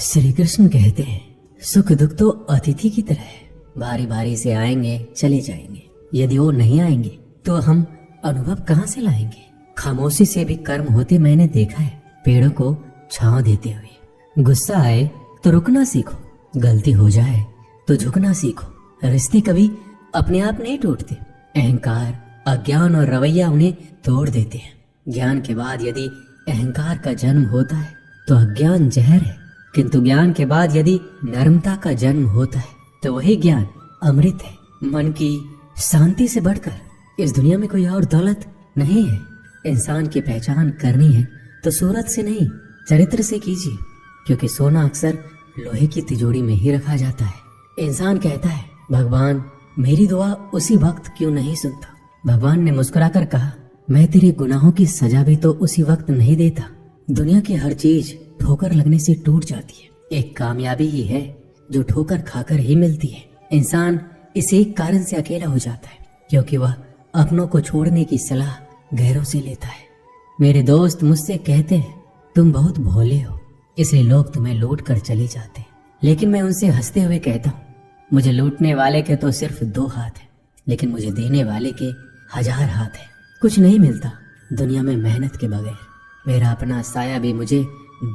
श्री कृष्ण कहते हैं, सुख दुख तो अतिथि की तरह है, बारी बारी से आएंगे चले जाएंगे। यदि वो नहीं आएंगे तो हम अनुभव कहाँ से लाएंगे। खामोशी से भी कर्म होते मैंने देखा है, पेड़ों को छांव देते हुए। गुस्सा आए तो रुकना सीखो, गलती हो जाए तो झुकना सीखो। रिश्ते कभी अपने आप नहीं टूटते, अहंकार, अज्ञान और रवैया उन्हें तोड़ देते हैं। ज्ञान के बाद यदि अहंकार का जन्म होता है तो अज्ञान जहर है, किंतु ज्ञान के बाद यदि नर्मता का जन्म होता है तो वही ज्ञान अमृत है। मन की शांति से बढ़कर इस दुनिया में कोई और दौलत नहीं है। इंसान की पहचान करनी है तो सूरत से नहीं, चरित्र से कीजिए, क्योंकि सोना अक्सर लोहे की तिजोरी में ही रखा जाता है। इंसान कहता है, भगवान मेरी दुआ उसी वक्त क्यों नहीं सुनता। भगवान ने मुस्कुराकर कहा, मैं तेरे गुनाहों की सजा भी तो उसी वक्त नहीं देता। दुनिया की हर चीज ठोकर लगने से टूट जाती है, एक कामयाबी ही है जो ठोकर खाकर ही मिलती है। इंसान इस एक कारण से अकेला हो जाता है क्योंकि वह अपनों को छोड़ने की सलाह गैरों से लेता है। मेरे दोस्त मुझसे कहते हैं, तुम बहुत भोले हो इसलिए लोग तुम्हें लूट कर चले जाते हैं। लेकिन मैं उनसे हंसते हुए कहता हूँ, मुझे लूटने वाले के तो सिर्फ 2 हाथ हैं, लेकिन मुझे देने वाले के 1000 हाथ हैं। कुछ नहीं मिलता दुनिया में मेहनत के बगैर। मेरा अपना साया भी मुझे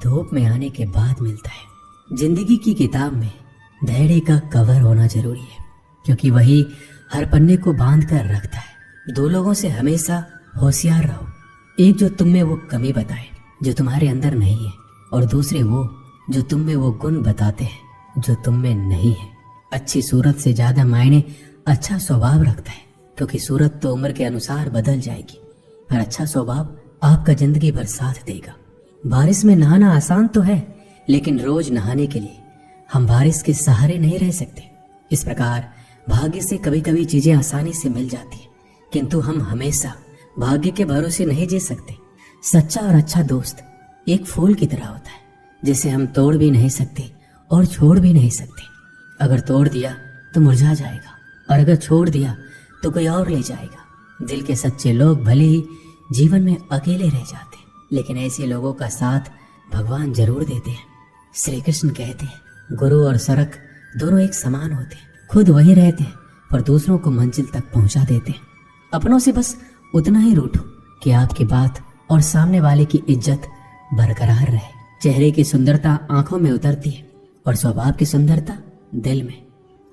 धूप में आने के बाद मिलता है। जिंदगी की किताब में धैर्य का कवर होना जरूरी है, क्योंकि वही हर पन्ने को बांध कर रखता है। 2 लोगों से हमेशा होशियार रहो, एक जो तुम में वो कमी बताए जो तुम्हारे अंदर नहीं है, और दूसरे वो जो तुम में वो गुण बताते हैं जो तुम में नहीं है। अच्छी सूरत से ज्यादा मायने अच्छा स्वभाव रखता है, क्योंकि सूरत तो उम्र के अनुसार बदल जाएगी, पर अच्छा स्वभाव आपका जिंदगी भर साथ देगा। बारिश में नहाना आसान तो है, लेकिन रोज नहाने के लिए हम बारिश के सहारे नहीं रह सकते। इस प्रकार भाग्य से कभी कभी चीजें आसानी से मिल जाती है, किंतु हम हमेशा भाग्य के भरोसे नहीं जी सकते। सच्चा और अच्छा दोस्त एक फूल की तरह होता है, जिसे हम तोड़ भी नहीं सकते और छोड़ भी नहीं सकते। अगर तोड़ दिया तो मुरझा जाएगा, और अगर छोड़ दिया तो कोई और ले जाएगा। दिल के सच्चे लोग भले ही जीवन में अकेले रह जाते, लेकिन ऐसे लोगों का साथ भगवान जरूर देते हैं। श्री कृष्ण कहते हैं, गुरु और सड़क दोनों एक समान होते हैं। खुद वहीं रहते हैं पर दूसरों को मंजिल तक पहुंचा देते हैं। अपनों से बस उतना ही रूठो कि आपकी बात और सामने वाले की इज्जत बरकरार रहे। चेहरे की सुंदरता आंखों में उतरती है और स्वभाव की सुंदरता दिल में।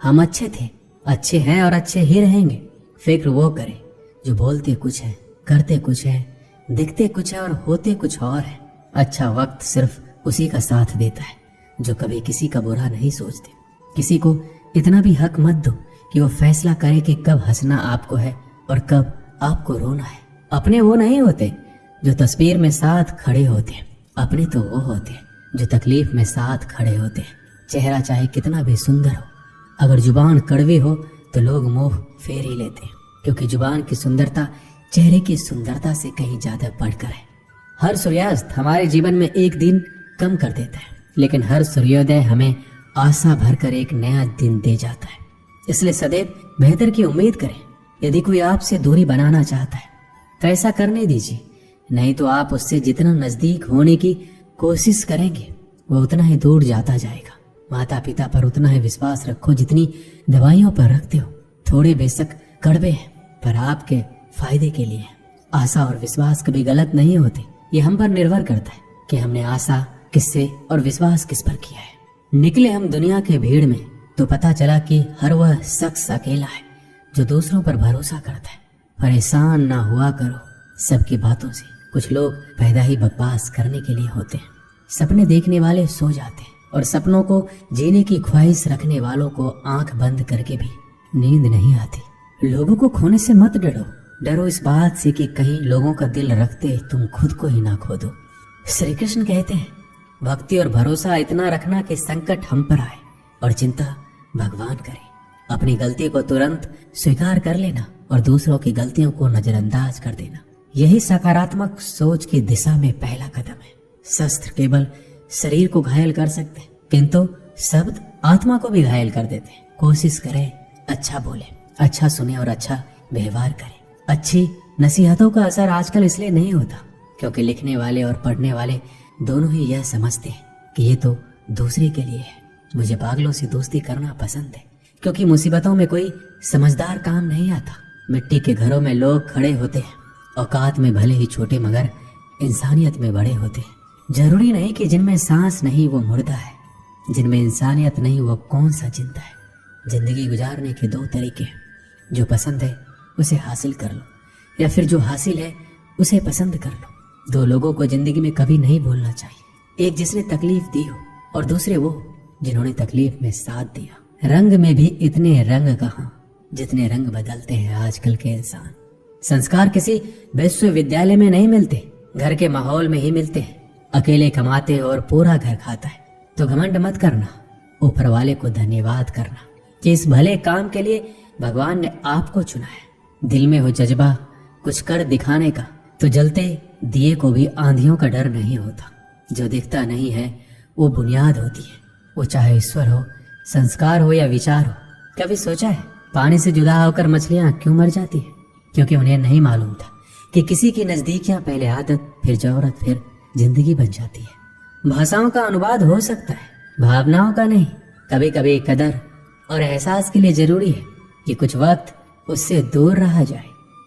हम अच्छे थे, अच्छे हैं और अच्छे ही रहेंगे। फिक्र वो करे जो बोलते कुछ है, करते कुछ है, दिखते कुछ है और होते कुछ और है। अच्छा वक्त सिर्फ उसी का साथ देता है जो कभी किसी का बुरा नहीं सोचते। किसी को इतना भी हक मत दो कि वो फैसला करे कि कब हंसना आपको है और कब आपको रोना है। अपने वो नहीं होते जो तस्वीर में साथ खड़े होते हैं, अपने तो वो होते हैं जो तकलीफ में साथ खड़े होते हैं। चेहरा चाहे कितना भी सुंदर हो, अगर जुबान कड़वी हो तो लोग मुंह फेर ही लेते हैं, क्योंकि जुबान की सुंदरता चेहरे की सुंदरता से कहीं ज्यादा बढ़कर है। हर सूर्यास्त हमारे जीवन में एक दिन कम कर देता है, लेकिन हर सूर्योदय हमें आशा भरकर एक नया दिन दे जाता है। इसलिए सदैव बेहतर की उम्मीद करें। यदि कोई आपसे दूरी बनाना चाहता है तो ऐसा करने दीजिए, नहीं तो आप उससे जितना नजदीक होने की कोशिश करेंगे वो उतना ही दूर जाता जाएगा। माता पिता पर उतना ही विश्वास रखो जितनी दवाइयों पर रखते हो। थोड़े बेशक कड़वे हैं पर आपके फायदे के लिए। आशा और विश्वास कभी गलत नहीं होते, ये हम पर निर्भर करता है कि हमने आशा किससे और विश्वास किस पर किया है। निकले हम दुनिया के भीड़ में तो पता चला कि हर वह शख्स अकेला है जो दूसरों पर भरोसा करता है। परेशान ना हुआ करो सबकी बातों से। कुछ लोग पैदा ही बकवास करने के लिए होते हैं। सपने देखने वाले सो जाते हैं और सपनों को जीने की ख्वाहिश रखने वालों को आंख बंद करके भी नींद नहीं आती। लोगों को खोने से मत डरो, डरो इस बात से कि कहीं लोगों का दिल रखते तुम खुद को ही ना खो दो। श्री कृष्ण कहते हैं, भक्ति और भरोसा इतना रखना कि संकट हम पर आए और चिंता भगवान करे। अपनी गलती को तुरंत स्वीकार कर लेना और दूसरों की गलतियों को नजरअंदाज कर देना, यही सकारात्मक सोच की दिशा में पहला कदम है। शस्त्र केवल शरीर को घायल कर सकते हैं, किंतु शब्द आत्मा को भी घायल कर देते हैं। कोशिश करें अच्छा बोले, अच्छा सुने और अच्छा व्यवहार करें। अच्छी नसीहतों का असर आजकल इसलिए नहीं होता क्योंकि लिखने वाले और पढ़ने वाले दोनों ही यह समझते हैं कि ये तो दूसरे के लिए है। मुझे पागलों से दोस्ती करना पसंद है, क्योंकि मुसीबतों में कोई समझदार काम नहीं आता। मिट्टी के घरों में लोग खड़े होते हैं, औकात में भले ही छोटे मगर इंसानियत में बड़े होते हैं। जरूरी नहीं कि जिनमें सांस नहीं वो मुर्दा है, जिनमें इंसानियत नहीं वो कौन सा जिंदा है। जिंदगी गुजारने के दो तरीके हैं, जो पसंद है उसे हासिल कर लो, या फिर जो हासिल है उसे पसंद कर लो। दो लोगों को जिंदगी में कभी नहीं भूलना चाहिए, एक जिसने तकलीफ दी हो और दूसरे वो जिन्होंने तकलीफ में साथ दिया। रंग में भी इतने रंग कहाँ जितने रंग बदलते हैं आजकल के इंसान। संस्कार किसी विश्वविद्यालय में नहीं मिलते, घर के माहौल में ही मिलते हैं। अकेले कमाते और पूरा घर खाता है तो घमंड मत करना, ऊपर वाले को धन्यवाद करना कि इस भले काम के लिए भगवान ने आपको चुना है। दिल में हो जज्बा कुछ कर दिखाने का तो जलते दिए को भी आंधियों का डर नहीं होता। जो दिखता नहीं है वो बुनियाद होती है, वो चाहे ईश्वर हो, संस्कार हो या विचार हो। कभी सोचा है पानी से जुदा होकर मछलियां क्यों मर जाती है? क्योंकि उन्हें नहीं मालूम था कि किसी की नजदीकियां पहले आदत, फिर जरूरत, फिर जिंदगी बन जाती है। भाषाओं का अनुवाद हो सकता है, भावनाओं का नहीं। कभी कभी कदर और एहसास के लिए जरूरी है कि कुछ वक्त उससे दूर रहा जाए।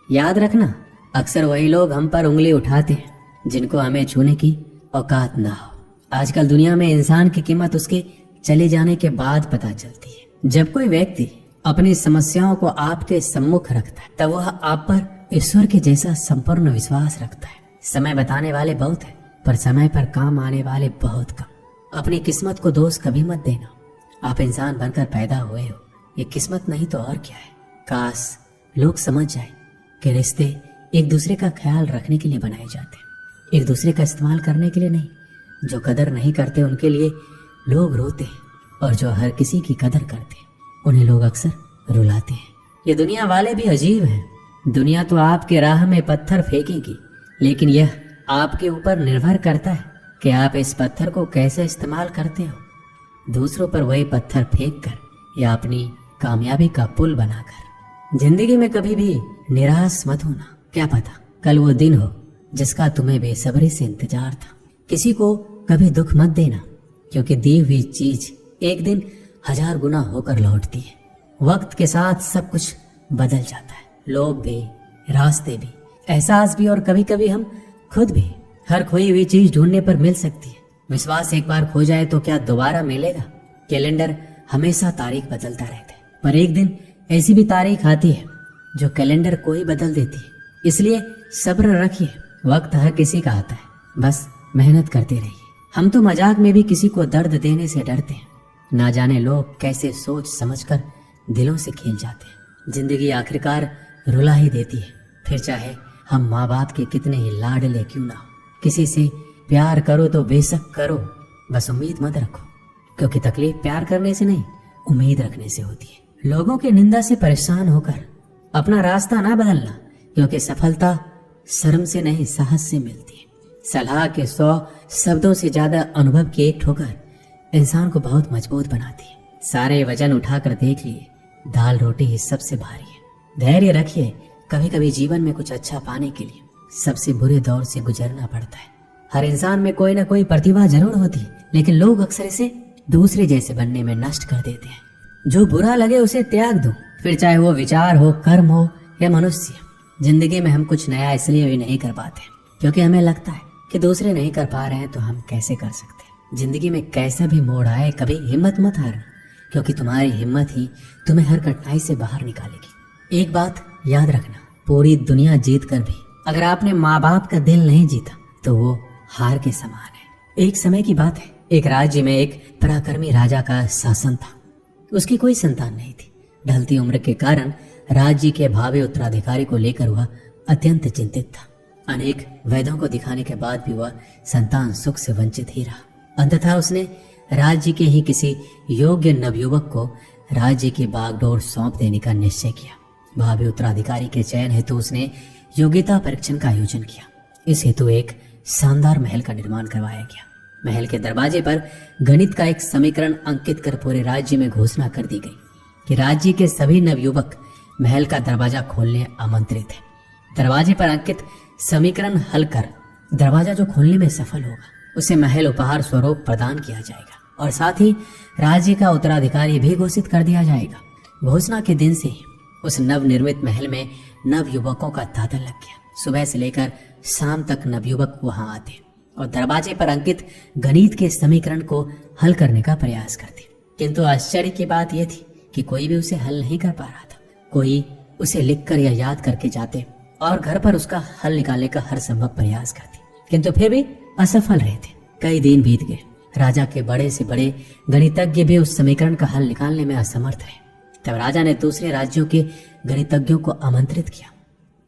याद रखना, अक्सर वही लोग हम पर उंगली उठाते हैं जिनको हमें छूने की औकात ना हो। आजकल दुनिया में इंसान की कीमत उसके चले जाने के बाद पता चलती है। जब कोई व्यक्ति अपनी समस्याओं को आपके सम्मुख रखता है तब वह आप पर ईश्वर के जैसा संपूर्ण विश्वास रखता है। समय बताने वाले बहुत है, पर समय पर काम आने वाले बहुत कम। अपनी किस्मत को दोष कभी मत देना। आप इंसान बनकर पैदा हुए हो, ये किस्मत नहीं तो और क्या है। काश लोग समझ जाए कि रिश्ते एक दूसरे का ख्याल रखने के लिए बनाए जाते हैं, एक दूसरे का इस्तेमाल करने के लिए नहीं। जो कदर नहीं करते उनके लिए लोग रोते हैं, और जो हर किसी की कदर करते हैं उन्हें लोग अक्सर रुलाते हैं। ये दुनिया वाले भी अजीब हैं। दुनिया तो आपके राह में पत्थर फेंकेगी, लेकिन यह आपके ऊपर निर्भर करता है कि आप इस पत्थर को कैसे इस्तेमाल करते हो। दूसरों पर वही पत्थर फेंक कर या अपनी कामयाबी का पुल बनाकर। जिंदगी में कभी भी निराश मत होना। क्या पता कल वो दिन हो जिसका तुम्हें बेसब्री से इंतजार था। किसी को कभी दुख मत देना, क्योंकि दी हुई चीज एक दिन 1000 गुना होकर लौटती है। वक्त के साथ सब कुछ बदल जाता है, लोग भी, रास्ते भी, एहसास भी, और कभी कभी हम खुद भी। हर खोई हुई चीज ढूंढने पर मिल सकती है। विश्वास एक बार खो जाए तो क्या दोबारा मिलेगा? कैलेंडर हमेशा तारीख बदलता रहता है, पर एक दिन ऐसी भी तारीख आती है जो कैलेंडर को ही बदल देती है। इसलिए सब्र रखिए, वक्त हर किसी का आता है, बस मेहनत करते रहिए। हम तो मजाक में भी किसी को दर्द देने से डरते हैं। ना जाने लोग कैसे सोच समझकर दिलों से खेल जाते हैं। जिंदगी आखिरकार रुला ही देती है, फिर चाहे हम माँ बाप के कितने ही लाडले क्यों ना हो। किसी से प्यार करो तो बेशक करो, बस उम्मीद मत रखो, क्योंकि तकलीफ प्यार करने से नहीं उम्मीद रखने से होती है। लोगों की निंदा से परेशान होकर अपना रास्ता ना बदलना, क्योंकि सफलता शर्म से नहीं साहस से मिलती है। सलाह के 100 शब्दों से ज्यादा अनुभव की एक ठोकर इंसान को बहुत मजबूत बनाती है। सारे वजन उठाकर देख लिए, दाल रोटी ही सबसे भारी है। धैर्य रखिए, कभी कभी जीवन में कुछ अच्छा पाने के लिए सबसे बुरे दौर से गुजरना पड़ता है। हर इंसान में कोई ना कोई प्रतिभा जरूर होती है, लेकिन लोग अक्सर इसे दूसरे जैसे बनने में नष्ट कर देते हैं। जो बुरा लगे उसे त्याग दो, फिर चाहे वो विचार हो, कर्म हो या मनुष्य। जिंदगी में हम कुछ नया इसलिए भी नहीं कर पाते क्योंकि हमें लगता है कि दूसरे नहीं कर पा रहे हैं तो हम कैसे कर सकते हैं। जिंदगी में कैसा भी मोड़ आए कभी हिम्मत मत हारना, क्योंकि तुम्हारी हिम्मत ही तुम्हें हर कठिनाई से बाहर निकालेगी। एक बात याद रखना, पूरी दुनिया जीत कर भी अगर आपने माँ बाप का दिल नहीं जीता तो वो हार के समान है। एक समय की बात है, एक राज्य में एक पराक्रमी राजा का शासन था। उसकी कोई संतान नहीं थी। ढलती उम्र के कारण राज्य के भावी उत्तराधिकारी को लेकर वह अत्यंत चिंतित था। अनेक वैद्यों को दिखाने के बाद भी वह संतान सुख से वंचित ही रहा। अंततः उसने राज्य के ही किसी योग्य नवयुवक को राज्य की बागडोर सौंप देने का निश्चय किया। भावी उत्तराधिकारी के चयन हेतु उसने योग्यता परीक्षण का आयोजन किया। इस हेतु एक शानदार महल का निर्माण करवाया गया। महल के दरवाजे पर गणित का एक समीकरण अंकित कर पूरे राज्य में घोषणा कर दी गई कि राज्य के सभी नवयुवक महल का दरवाजा खोलने आमंत्रित है। दरवाजे पर अंकित समीकरण हल कर दरवाजा जो खोलने में सफल होगा उसे महल उपहार स्वरूप प्रदान किया जाएगा। और साथ ही राज्य का उत्तराधिकारी भी घोषित कर दिया जाएगा। घोषणा के दिन से ही उस नवनिर्मित महल में नव युवकों का तांता लग गया। सुबह से लेकर शाम तक नवयुवक वहां आते और दरवाजे पर अंकित गणित के समीकरण को हल करने का प्रयास करते, किंतु आश्चर्य की बात यह थी कि कोई भी उसे हल नहीं कर पा रहा था। कोई उसे लिखकर या याद करके जाते और घर पर उसका हल निकालने का हर संभव प्रयास करते, किंतु फिर भी असफल रहे थे। कई दिन बीत गए। राजा के बड़े से बड़े गणितज्ञ भी उस समीकरण का हल निकालने में असमर्थ रहे। तब राजा ने दूसरे राज्यों के गणितज्ञों को आमंत्रित किया।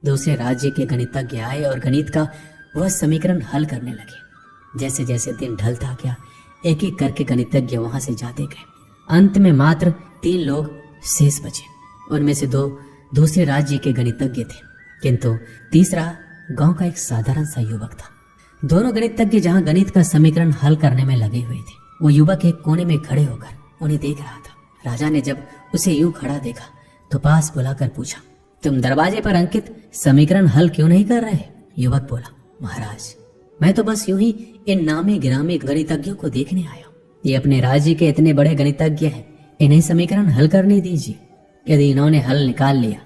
दूसरे राज्य के गणितज्ञ आए और गणित का वह समीकरण हल करने लगे। जैसे जैसे दिन ढलता गया, एक एक करके गणितज्ञ वहां से जाते गए। अंत में मात्र 3 लोग शेष बचे। उनमें से 2 दूसरे राज्य के गणितज्ञ थे, किंतु तीसरा गांव का एक साधारण सा युवक था। दोनों गणितज्ञ जहां गणित का समीकरण हल करने में लगे हुए थे, वो युवक एक कोने में खड़े होकर उन्हें देख रहा था। राजा ने जब उसे यूं खड़ा देखा तो पास बुलाकर पूछा, तुम दरवाजे पर अंकित समीकरण हल क्यों नहीं कर रहे? युवक बोला, महाराज, मैं तो बस यूं ही इन नामी गिरामी गणितज्ञों को देखने आया हूं। ये अपने राज्य के इतने बड़े गणितज्ञ हैं, इन्हें समीकरण हल करने दीजिए। यदि इन्होंने हल निकाल लिया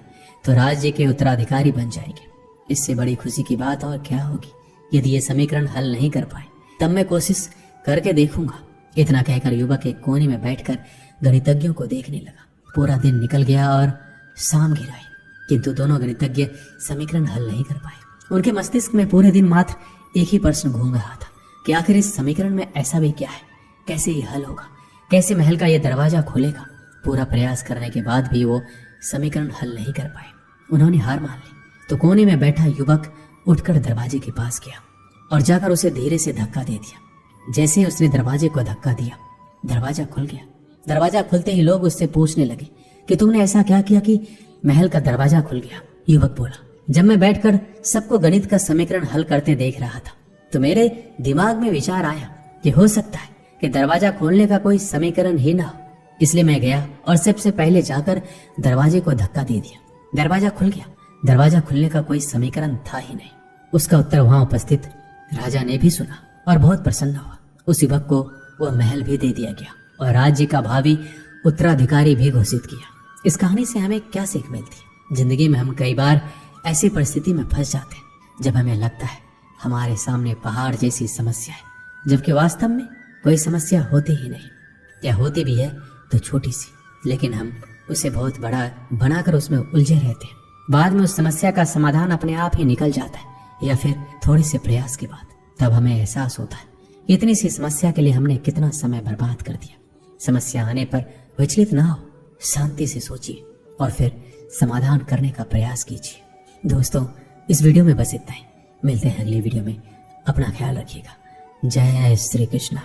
तो राज्य के उत्तराधिकारी बन जाएंगे। इससे बड़ी खुशी की बात और क्या होगी। यदि ये समीकरण हल नहीं कर पाए तब मैं कोशिश करके देखूंगा। इतना कहकर युवक एक कोने में बैठकर गणितज्ञों को देखने लगा। पूरा दिन निकल गया और शाम घिर आई, किंतु दोनों गणितज्ञ समीकरण हल नहीं कर पाए। उनके मस्तिष्क में पूरे दिन मात्र एक ही प्रश्न घूम रहा था कि आखिर इस समीकरण में ऐसा भी क्या है, कैसे ये हल होगा, कैसे महल का ये दरवाजा खुलेगा। पूरा प्रयास करने के बाद भी वो समीकरण हल नहीं कर पाए। उन्होंने हार मान ली तो कोने में बैठा युवक उठकर दरवाजे के पास गया और जाकर उसे धीरे से धक्का दे दिया। जैसे ही उसने दरवाजे को धक्का दिया, दरवाजा खुल गया। दरवाजा खुलते ही लोग उससे पूछने लगे कि तुमने ऐसा क्या किया कि महल का दरवाजा खुल गया? युवक बोला, जब मैं बैठकर सबको गणित का समीकरण हल करते देख रहा था तो मेरे दिमाग में विचार आया कि हो सकता है कि दरवाजा खोलने का कोई समीकरण ही ना हो। इसलिए मैं गया और सबसे पहले जाकर दरवाजे को धक्का दे दिया। दरवाजा खुल गया। दरवाजा खुलने का कोई समीकरण था ही नहीं। उसका उत्तर वहां उपस्थित राजा ने भी सुना और बहुत प्रसन्न हुआ। उस युवक को वह महल भी दे दिया गया और राज्य का भावी उत्तराधिकारी भी घोषित किया। इस कहानी से हमें क्या सीख मिलती है? जिंदगी में हम कई बार ऐसी परिस्थिति में फंस जाते हैं जब हमें लगता है हमारे सामने पहाड़ जैसी समस्या है, जबकि वास्तव में कोई समस्या होती ही नहीं, या होती भी है तो छोटी सी, लेकिन हम उसे बहुत बड़ा बनाकर उसमें उलझे रहते हैं। बाद में उस समस्या का समाधान अपने आप ही निकल जाता है, या फिर थोड़े से प्रयास के बाद तब हमें एहसास होता है इतनी सी समस्या के लिए हमने कितना समय बर्बाद कर दिया। समस्या आने पर विचलित ना हो, शांति से सोचिए और फिर समाधान करने का प्रयास कीजिए। दोस्तों, इस वीडियो में बस इतना ही। मिलते हैं अगली वीडियो में। अपना ख्याल रखिएगा। जय श्री कृष्णा।